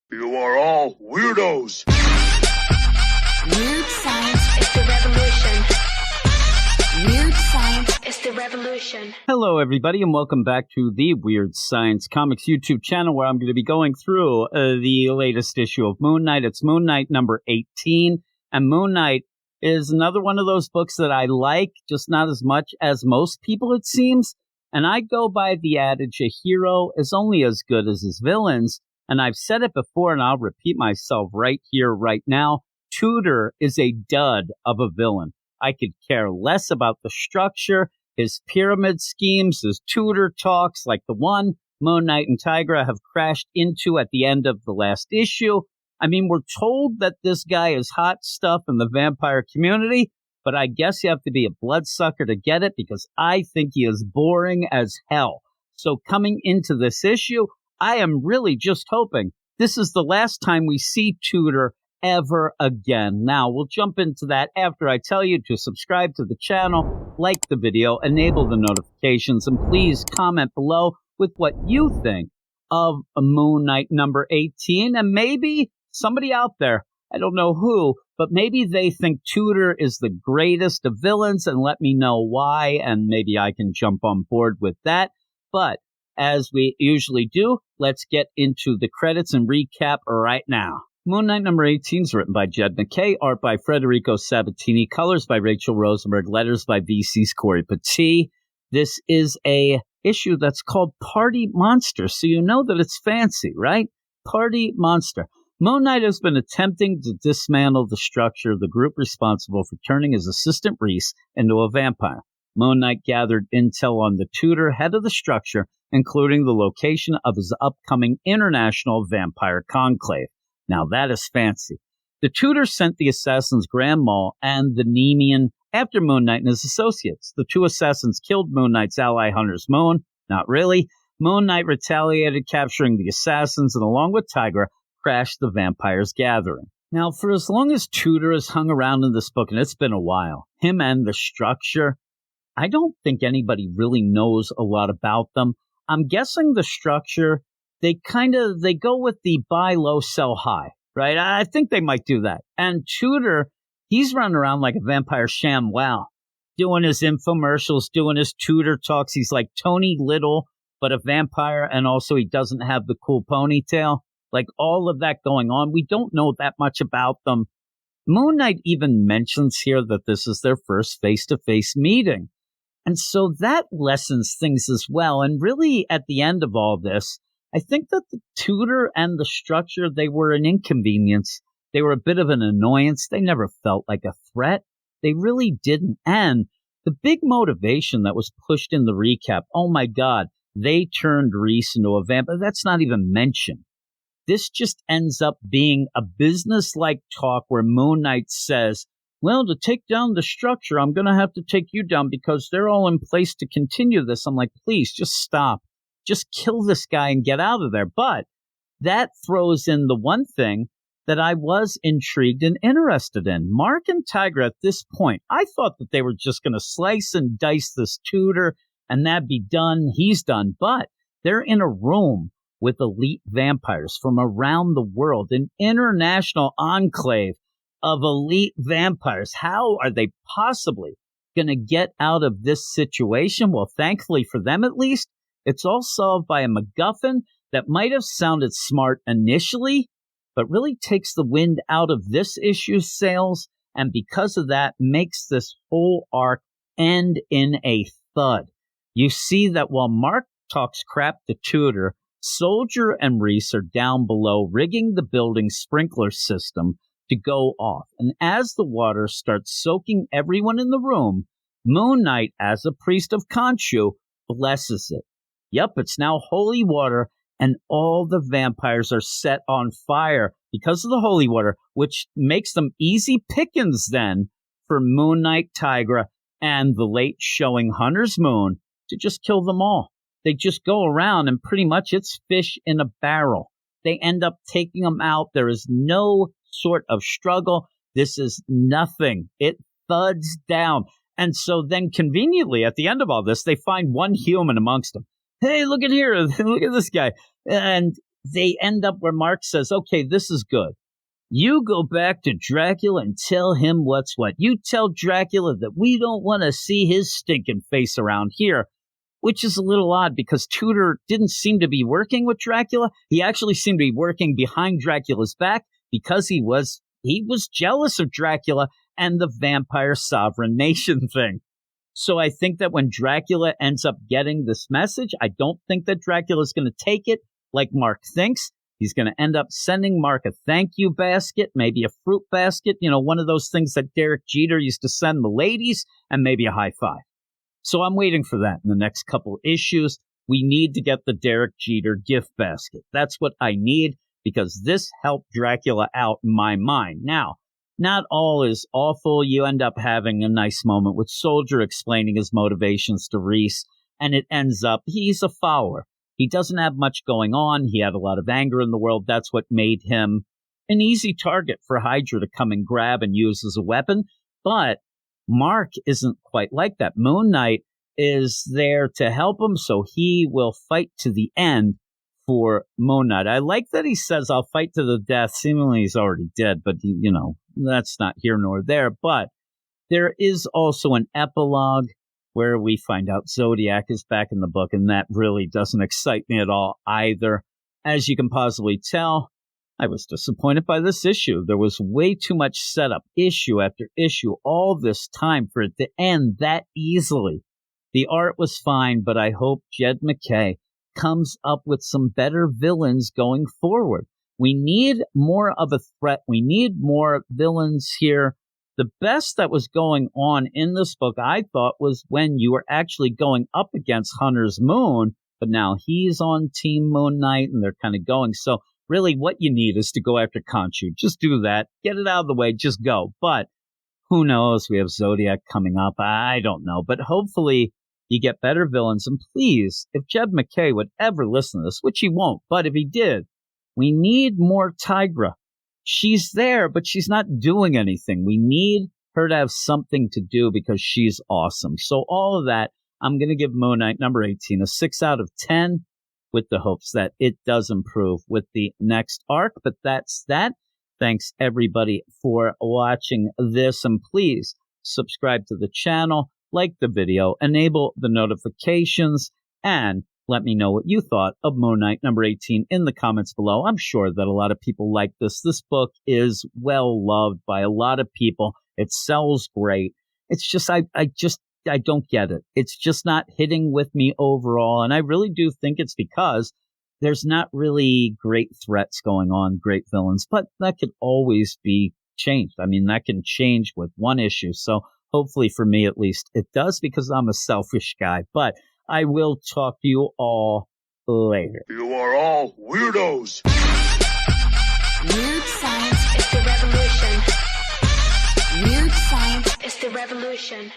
You are all weirdos. Weird science is the revolution. Weird science is the revolution. Hello, everybody, and welcome back to the Weird Science Comics YouTube channel, where I'm going to be going through the latest issue of Moon Knight. It's Moon Knight number 18, and Moon Knight is another one of those books that I like, just not as much as most people, it seems. And I go by the adage, a hero is only as good as his villains. And I've said it before, and I'll repeat myself right here, right now. Tudor is a dud of a villain. I could care less about the structure, his pyramid schemes, his Tudor talks, like the one Moon Knight and Tigra have crashed into at the end of the last issue. I mean, we're told that this guy is hot stuff in the vampire community, but I guess you have to be a bloodsucker to get it, because I think he is boring as hell. So coming into this issue, I am really just hoping this is the last time we see Tudor ever again. Now, we'll jump into that after I tell you to subscribe to the channel, like the video, enable the notifications, and please comment below with what you think of Moon Knight number 18. And maybe somebody out there, I don't know who, but maybe they think Tudor is the greatest of villains, and let me know why, and maybe I can jump on board with that. But as we usually do, let's get into the credits and recap right now. Moon Knight number 18 is written by Jed MacKay, art by Federico Sabatini, colors by Rachel Rosenberg, letters by VC's Corey Petit. This is a issue that's called Party Monster, so you know that it's fancy, right? Party Monster. Moon Knight has been attempting to dismantle the structure of the group responsible for turning his assistant Reese into a vampire. Moon Knight gathered intel on the Tudor head of the structure, including the location of his upcoming international vampire conclave. Now that is fancy. The Tudor sent the assassins Grand Maul and the Nemean after Moon Knight and his associates. The two assassins killed Moon Knight's ally Hunter's Moon. Not really. Moon Knight retaliated, capturing the assassins, and along with Tigra, crashed the vampires' gathering. Now, for as long as Tudor has hung around in this book, and it's been a while, him and the structure, I don't think anybody really knows a lot about them. I'm guessing the structure, they go with the buy low, sell high, right? I think they might do that. And Tudor, he's running around like a vampire ShamWow, doing his infomercials, doing his Tudor talks. He's like Tony Little, but a vampire, and also he doesn't have the cool ponytail. Like all of that going on. We don't know that much about them. Moon Knight even mentions here that this is their first face-to-face meeting. And so that lessens things as well. And really, at the end of all this, I think that the Tudor and the structure, they were an inconvenience. They were a bit of an annoyance. They never felt like a threat. They really didn't. And the big motivation that was pushed in the recap, oh my God, they turned Reese into a vampire. That's not even mentioned. This just ends up being a business-like talk where Moon Knight says, well, to take down the structure, I'm going to have to take you down because they're all in place to continue this. I'm like, please, just stop. Just kill this guy and get out of there. But that throws in the one thing that I was intrigued and interested in. Mark and Tigra at this point, I thought that they were just going to slice and dice this Tudor and that'd be done. He's done. But they're in a room with elite vampires from around the world, an international enclave of elite vampires. How are they possibly going to get out of this situation? Well, thankfully for them at least, it's all solved by a MacGuffin that might have sounded smart initially, but really takes the wind out of this issue's sails, and because of that, makes this whole arc end in a thud. You see that while Mark talks crap to Tudor, Soldier and Reese are down below rigging the building's sprinkler system to go off. And as the water starts soaking everyone in the room, Moon Knight, as a priest of Khonshu, blesses it. Yep, it's now holy water, and all the vampires are set on fire because of the holy water, which makes them easy pickings then for Moon Knight, Tigra, and the late showing Hunter's Moon to just kill them all. They just go around and pretty much it's fish in a barrel. They end up taking them out. There is no sort of struggle. This is nothing. It thuds down. And so then conveniently at the end of all this, they find one human amongst them. Hey, look at here. Look at this guy. And they end up where Mark says, okay, this is good. You go back to Dracula and tell him what's what. You tell Dracula that we don't want to see his stinking face around here, which is a little odd because Tudor didn't seem to be working with Dracula. He actually seemed to be working behind Dracula's back because he was jealous of Dracula and the vampire sovereign nation thing. So I think that when Dracula ends up getting this message, I don't think that Dracula's going to take it like Mark thinks. He's going to end up sending Mark a thank you basket, maybe a fruit basket, one of those things that Derek Jeter used to send the ladies, and maybe a high five. So I'm waiting for that in the next couple issues. We need to get the Derek Jeter gift basket. That's what I need because this helped Dracula out in my mind. Now, not all is awful. You end up having a nice moment with Soldier explaining his motivations to Reese, and it ends up he's a follower. He doesn't have much going on. He had a lot of anger in the world. That's what made him an easy target for Hydra to come and grab and use as a weapon. But Mark isn't quite like that. Moon Knight is there to help him, so he will fight to the end for Moon Knight. I like that he says, I'll fight to the death. Seemingly he's already dead, but, that's not here nor there. But there is also an epilogue where we find out Zodiac is back in the book, and that really doesn't excite me at all either. As you can possibly tell, I was disappointed by this issue. There was way too much setup, issue after issue, all this time for it to end that easily. The art was fine, but I hope Jed MacKay comes up with some better villains going forward. We need more of a threat. We need more villains here. The best that was going on in this book, I thought, was when you were actually going up against Hunter's Moon, but now he's on Team Moon Knight, and they're kind of going. So really what you need is to go after Khonshu. Just do that. Get it out of the way. Just go. But who knows? We have Zodiac coming up. I don't know. But hopefully you get better villains. And please, if Jed MacKay would ever listen to this, which he won't, but if he did, we need more Tigra. She's there, but she's not doing anything. We need her to have something to do because she's awesome. So all of that, I'm going to give Moon Knight number 18 a 6 out of 10 with the hopes that it does improve with the next arc. But that's that. Thanks, everybody, for watching this. And please subscribe to the channel, like the video, enable the notifications, and let me know what you thought of Moon Knight number 18 in the comments below. I'm sure that a lot of people like this. This book is well loved by a lot of people. It sells great. It's just, I don't get it. It's just not hitting with me overall. And I really do think it's because there's not really great threats going on, great villains, but that could always be changed. I mean, that can change with one issue. So hopefully for me, at least, it does because I'm a selfish guy. But I will talk to you all later. You are all weirdos. Weird science is the revolution. Weird science is the revolution.